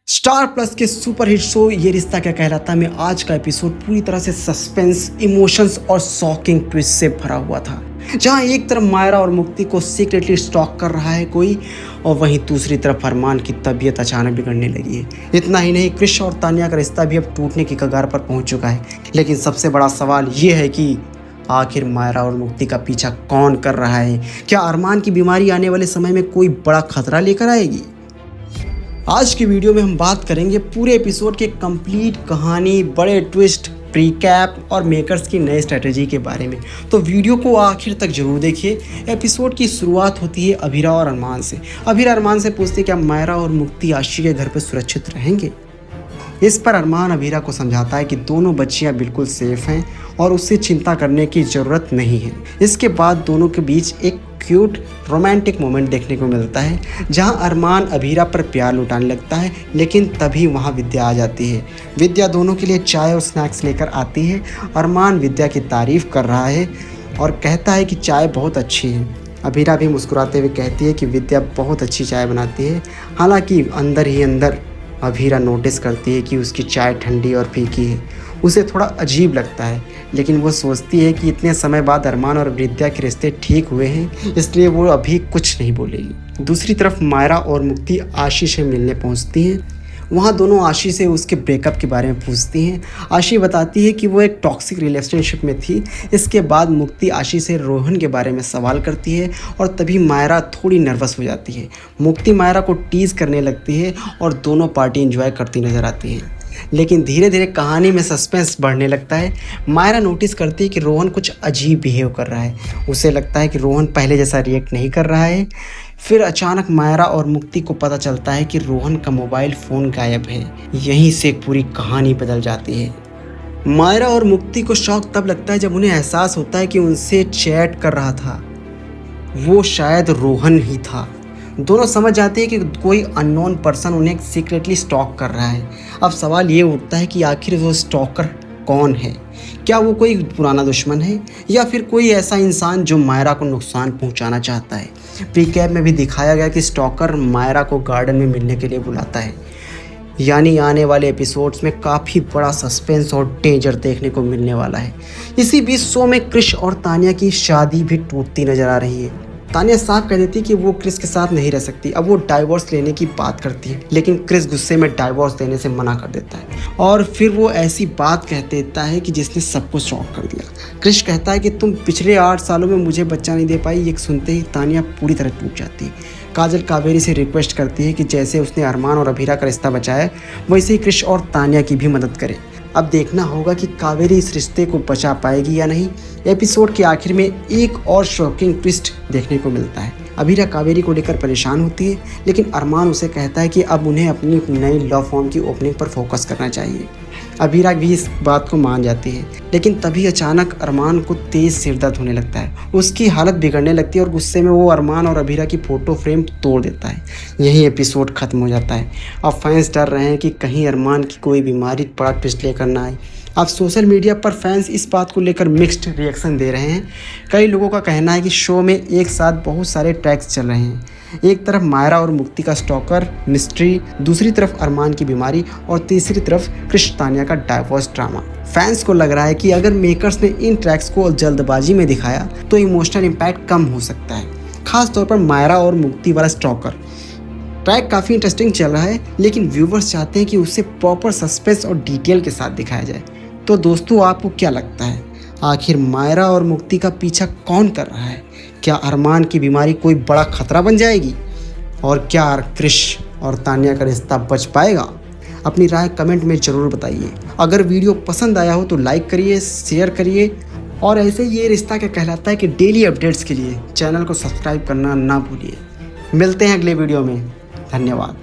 Star plus के superhit show ये रिश्ता क्या कहलाता में आज का एपिसोड पूरी तरह से सस्पेंस, इमोशंस और शॉकिंग ट्विस्ट से भरा हुआ था। जहां एक तरफ मायरा और मुक्ति को सीक्रेटली स्टॉक कर रहा है कोई, और वहीं दूसरी तरफ अरमान की तबीयत अचानक बिगड़ने लगी है। इतना ही नहीं, क्रिश और तानिया का रिश्ता भी अब टूटने की कगार पर पहुंच चुका है। लेकिन सबसे बड़ा सवाल ये है कि आखिर मायरा और मुक्ति का पीछा कौन कर रहा है? क्या अरमान की बीमारी आने वाले समय में कोई बड़ा खतरा लेकर आएगी? आज की वीडियो में हम बात करेंगे पूरे एपिसोड के कंप्लीट कहानी, बड़े ट्विस्ट, प्रीकैप और मेकर्स की नई स्ट्रेटेजी के बारे में। तो वीडियो को आखिर तक जरूर देखिए। एपिसोड की शुरुआत होती है अभीरा और अरमान से। अभीरा अरमान से पूछती है क्या मायरा और मुक्ति आशी के घर पर सुरक्षित रहेंगे। इस पर अरमान अभीरा को समझाता है कि दोनों बच्चियां बिल्कुल सेफ हैं और उससे चिंता करने की ज़रूरत नहीं है। इसके बाद दोनों के बीच एक क्यूट रोमांटिक मोमेंट देखने को मिलता है, जहां अरमान अभीरा पर प्यार लुटाने लगता है। लेकिन तभी वहां विद्या आ जाती है। विद्या दोनों के लिए चाय और स्नैक्स लेकर आती है। अरमान विद्या की तारीफ़ कर रहा है और कहता है कि चाय बहुत अच्छी है। अभीरा भी मुस्कुराते हुए कहती है कि विद्या बहुत अच्छी चाय बनाती है। हालांकि अंदर ही अंदर अभीरा नोटिस करती है कि उसकी चाय ठंडी और फीकी है। उसे थोड़ा अजीब लगता है, लेकिन वो सोचती है कि इतने समय बाद अरमान और विद्या के रिश्ते ठीक हुए हैं, इसलिए वो अभी कुछ नहीं बोलेगी। दूसरी तरफ मायरा और मुक्ति आशी से मिलने पहुंचती हैं। वहाँ दोनों आशी से उसके ब्रेकअप के बारे में पूछती हैं। आशी बताती है कि वो एक टॉक्सिक रिलेशनशिप में थी। इसके बाद मुक्ति आशी से रोहन के बारे में सवाल करती है और तभी मायरा थोड़ी नर्वस हो जाती है। मुक्ति मायरा को टीज़ करने लगती है और दोनों पार्टी एंजॉय करती नजर आती हैं। लेकिन धीरे धीरे कहानी में सस्पेंस बढ़ने लगता है। मायरा नोटिस करती है कि रोहन कुछ अजीब बिहेव कर रहा है। उसे लगता है कि रोहन पहले जैसा रिएक्ट नहीं कर रहा है। फिर अचानक मायरा और मुक्ति को पता चलता है कि रोहन का मोबाइल फ़ोन गायब है। यहीं से पूरी कहानी बदल जाती है। मायरा और मुक्ति को शौक तब लगता है जब उन्हें एहसास होता है कि उनसे चैट कर रहा था वो शायद रोहन ही था। दोनों समझ जाते हैं कि कोई अननोन पर्सन उन्हें सीक्रेटली स्टॉक कर रहा है। अब सवाल ये उठता है कि आखिर वो स्टॉकर कौन है? क्या वो कोई पुराना दुश्मन है या फिर कोई ऐसा इंसान जो मायरा को नुकसान पहुंचाना चाहता है? प्रीकैप में भी दिखाया गया कि स्टॉकर मायरा को गार्डन में मिलने के लिए बुलाता है। यानी आने वाले एपिसोड्स में काफ़ी बड़ा सस्पेंस और डेंजर देखने को मिलने वाला है। इसी बीच शो में क्रिश और तानिया की शादी भी टूटती नजर आ रही है। तानिया साफ कह देती है कि वो क्रिस के साथ नहीं रह सकती। अब वो डाइवोर्स लेने की बात करती है, लेकिन क्रिस गुस्से में डाइवोर्स देने से मना कर देता है और फिर वो ऐसी बात कह देता है कि जिसने सबको शॉक कर दिया। क्रिस कहता है कि तुम पिछले 8 सालों में मुझे बच्चा नहीं दे पाई। ये सुनते ही तानिया पूरी तरह टूट जाती है। काजल कावेरी से रिक्वेस्ट करती है कि जैसे उसने अरमान और अभीरा का रिश्ता बचाया, वैसे ही क्रिश और तानिया की भी मदद करे। अब देखना होगा कि कावेरी इस रिश्ते को बचा पाएगी या नहीं। एपिसोड के आखिर में एक और शॉकिंग ट्विस्ट देखने को मिलता है। अभीरा कावेरी को लेकर परेशान होती है, लेकिन अरमान उसे कहता है कि अब उन्हें अपनी नई लव फॉर्म की ओपनिंग पर फोकस करना चाहिए। अभीरा भी इस बात को मान जाती है, लेकिन तभी अचानक अरमान को तेज सिर दर्द होने लगता है। उसकी हालत बिगड़ने लगती है और गुस्से में वो अरमान और अभीरा की फ़ोटो फ्रेम तोड़ देता है। यही एपिसोड ख़त्म हो जाता है। अब फैंस डर रहे हैं कि कहीं अरमान की कोई बीमारी बड़ा ट्विस्ट लेकर ना आए। अब सोशल मीडिया पर फैंस इस बात को लेकर मिक्स्ड रिएक्शन दे रहे हैं। कई लोगों का कहना है कि शो में एक साथ बहुत सारे ट्रैक्स चल रहे हैं। एक तरफ मायरा और मुक्ति का स्टॉकर मिस्ट्री, दूसरी तरफ अरमान की बीमारी और तीसरी तरफ क्रिश तानिया का डाइवोर्स ड्रामा। फैंस को लग रहा है कि अगर मेकर्स ने इन ट्रैक्स को जल्दबाजी में दिखाया तो इमोशनल इम्पैक्ट कम हो सकता है, खास तौर पर मायरा और मुक्ति वाला स्टॉकर। ट्रैक काफ़ी इंटरेस्टिंग चल रहा है, लेकिन व्यूवर्स चाहते हैं कि उसे प्रॉपर सस्पेंस और डिटेल के साथ दिखाया जाए। तो दोस्तों, आपको क्या लगता है, आखिर मायरा और मुक्ति का पीछा कौन कर रहा है? क्या अरमान की बीमारी कोई बड़ा खतरा बन जाएगी? और क्या क्रिश और तानिया का रिश्ता बच पाएगा? अपनी राय कमेंट में ज़रूर बताइए। अगर वीडियो पसंद आया हो तो लाइक करिए, शेयर करिए और ऐसे ये रिश्ता क्या कहलाता है कि डेली अपडेट्स के लिए चैनल को सब्सक्राइब करना ना भूलिए। मिलते हैं अगले वीडियो में। धन्यवाद।